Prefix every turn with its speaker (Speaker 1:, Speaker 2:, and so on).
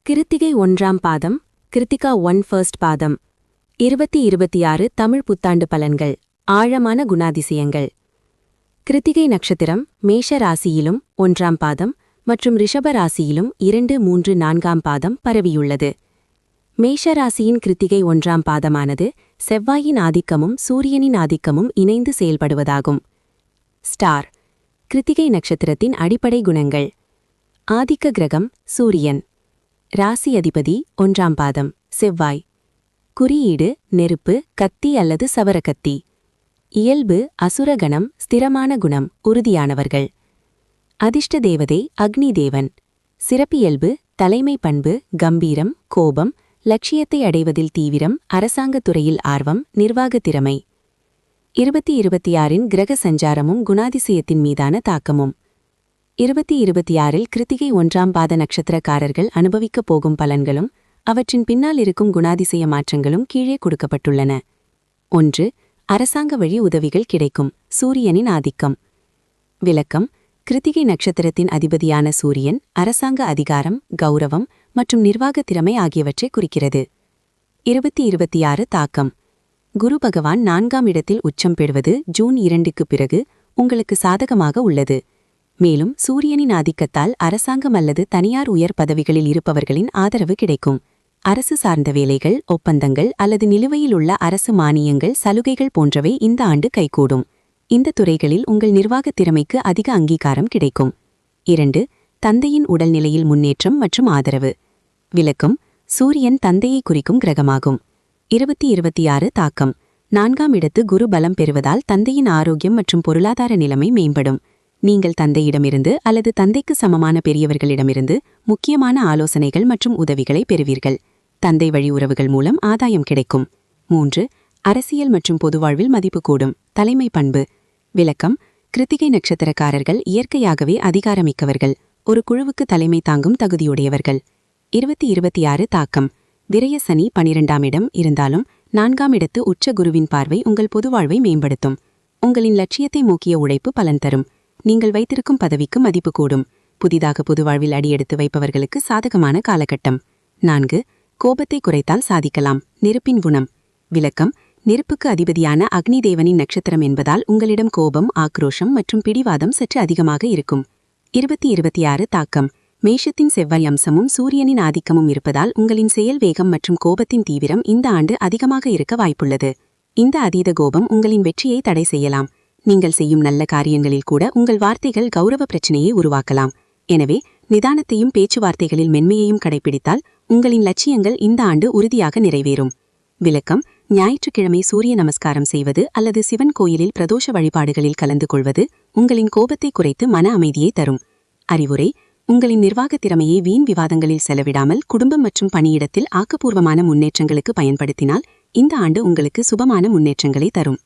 Speaker 1: கிருத்திகை 1ஆம் பாதம், கிருத்திகா 1 ஃபர்ஸ்ட் பாதம். 2026 தமிழ் புத்தாண்டு பலன்கள். ஆழமான குணாதிசயங்கள். கிருத்திகை நட்சத்திரம் மேஷ ராசியிலும் 1ஆம் பாதம் மற்றும் ரிஷப ராசியிலும் 2, 3, 4ஆம் பாதம் பரவியுள்ளது. மேஷ ராசியின் கிருத்திகை 1ஆம் பாதமானது செவ்வாயின் ஆதிக்கமும் சூரியனின் ஆதிக்கமும் இணைந்து செயல்படுவதாகும். ஸ்டார். கிருத்திகை நட்சத்திரத்தின் அடிப்படை குணங்கள். ஆதிக்க கிரகம் சூரியன். ராசி அதிபதி 1ஆம் பாதம் செவ்வாய். குறியீடு நெருப்பு, கத்தி அல்லது சவரக்கத்தி. இயல்பு அசுரகணம், ஸ்திரமான குணம், உறுதியானவர்கள். அதிர்ஷ்ட தேவதை அக்னி தேவன். சிறப்பியல்பு தலைமை பண்பு, கம்பீரம், கோபம், லட்சியத்தை அடைவதில் தீவிரம், அரசாங்கத் துறையில் ஆர்வம், நிர்வாகத் திறமை. 2026இன் கிரக சஞ்சாரமும் குணாதிசயத்தின் மீதான தாக்கமும். 2026இல் கிருத்திகை 1ஆம் பாத நட்சத்திரக்காரர்கள் அனுபவிக்கப் போகும் பலன்களும் அவற்றின் பின்னால் இருக்கும் குணாதிசய மாற்றங்களும் கீழே கொடுக்கப்பட்டுள்ளன. 1. அரசாங்க வழி உதவிகள் கிடைக்கும். சூரியனின் ஆதிக்கம். விளக்கம். கிருத்திகை நட்சத்திரத்தின் அதிபதியான சூரியன் அரசாங்க அதிகாரம், கௌரவம் மற்றும் நிர்வாகத் திறமை ஆகியவற்றை குறிக்கிறது. 2026 தாக்கம். குரு பகவான் 4ஆம் இடத்தில் உச்சம் பெறுவது ஜூன் 2க்குப் பிறகு உங்களுக்கு சாதகமாக உள்ளது. மேலும் சூரியனின் ஆதிக்கத்தால் அரசாங்கம் அல்லது தனியார் உயர் பதவிகளில் இருப்பவர்களின் ஆதரவு கிடைக்கும். அரசு சார்ந்த வேலைகள், ஒப்பந்தங்கள் அல்லது நிலுவையில் உள்ள அரசு மானியங்கள், சலுகைகள் போன்றவை இந்த ஆண்டு கைகூடும். இந்த துறைகளில் உங்கள் நிர்வாகத் திறமைக்கு அதிக அங்கீகாரம் கிடைக்கும். 2. தந்தையின் உடல்நிலையில் முன்னேற்றம் மற்றும் ஆதரவு. விளக்கம். சூரியன் தந்தையை குறிக்கும் கிரகமாகும். 2026 தாக்கம். 4ஆம் இடத்து குரு பலம் பெறுவதால் தந்தையின் ஆரோக்கியம் மற்றும் பொருளாதார நிலைமை மேம்படும். நீங்கள் தந்தையிடமிருந்து அல்லது தந்தைக்கு சமமான பெரியவர்களிடமிருந்து முக்கியமான ஆலோசனைகள் மற்றும் உதவிகளை பெறுவீர்கள். தந்தை வழி உறவுகள் மூலம் ஆதாயம் கிடைக்கும். 3. அரசியல் மற்றும் பொதுவாழ்வில் மதிப்பு கூடும். தலைமை பண்பு. விளக்கம். கிருத்திகை நட்சத்திரக்காரர்கள் இயற்கையாகவே அதிகாரமிக்கவர்கள். ஒரு குழுவுக்கு தலைமை தாங்கும் தகுதியுடையவர்கள். 2026 தாக்கம். விரய சனி 12ஆம் இடம் இருந்தாலும் 4ஆம் இடத்து உச்ச குருவின் பார்வை உங்கள் பொதுவாழ்வை மேம்படுத்தும். உங்களின் லட்சியத்தை நோக்கிய உழைப்பு பலன் தரும். நீங்கள் வைத்திருக்கும் பதவிக்கு மதிப்பு கூடும். புதிதாக பொதுவாழ்வில் அடியெடுத்து வைப்பவர்களுக்கு சாதகமான காலகட்டம். 4. கோபத்தை குறைத்தால் சாதிக்கலாம். நெருப்பின் குணம். விளக்கம். நெருப்புக்கு அதிபதியான அக்னி தேவனின் நட்சத்திரம் என்பதால் உங்களிடம் கோபம், ஆக்ரோஷம் மற்றும் பிடிவாதம் சற்று அதிகமாக இருக்கும். 2026 தாக்கம். மேஷத்தின் செவ்வாய் அம்சமும் சூரியனின் ஆதிக்கமும் இருப்பதால் உங்களின் செயல் வேகம் மற்றும் கோபத்தின் தீவிரம் இந்த ஆண்டு அதிகமாக இருக்க வாய்ப்புள்ளது. இந்த அதீத கோபம் உங்களின் வெற்றியை தடை செய்யலாம். நீங்கள் செய்யும் நல்ல காரியங்களில் கூட உங்கள் வார்த்தைகள் கௌரவ பிரச்சினையை உருவாக்கலாம். எனவே நிதானத்தையும் பேச்சுவார்த்தைகளில் மென்மையையும் கடைபிடித்தால் உங்களின் லட்சியங்கள் இந்த ஆண்டு உறுதியாக நிறைவேறும். விளக்கம். ஞாயிற்றுக்கிழமை சூரிய நமஸ்காரம் செய்வது அல்லது சிவன் கோயிலில் பிரதோஷ வழிபாடுகளில் கலந்து கொள்வது உங்களின் கோபத்தை குறைத்து மன அமைதியை தரும். அறிவுரை. உங்களின் நிர்வாகத் திறமையை வீண் விவாதங்களில் செலவிடாமல் குடும்பம் மற்றும் பணியிடத்தில் ஆக்கப்பூர்வமான முன்னேற்றங்களுக்கு பயன்படுத்தினால் இந்த ஆண்டு உங்களுக்கு சுபமான முன்னேற்றங்களை தரும்.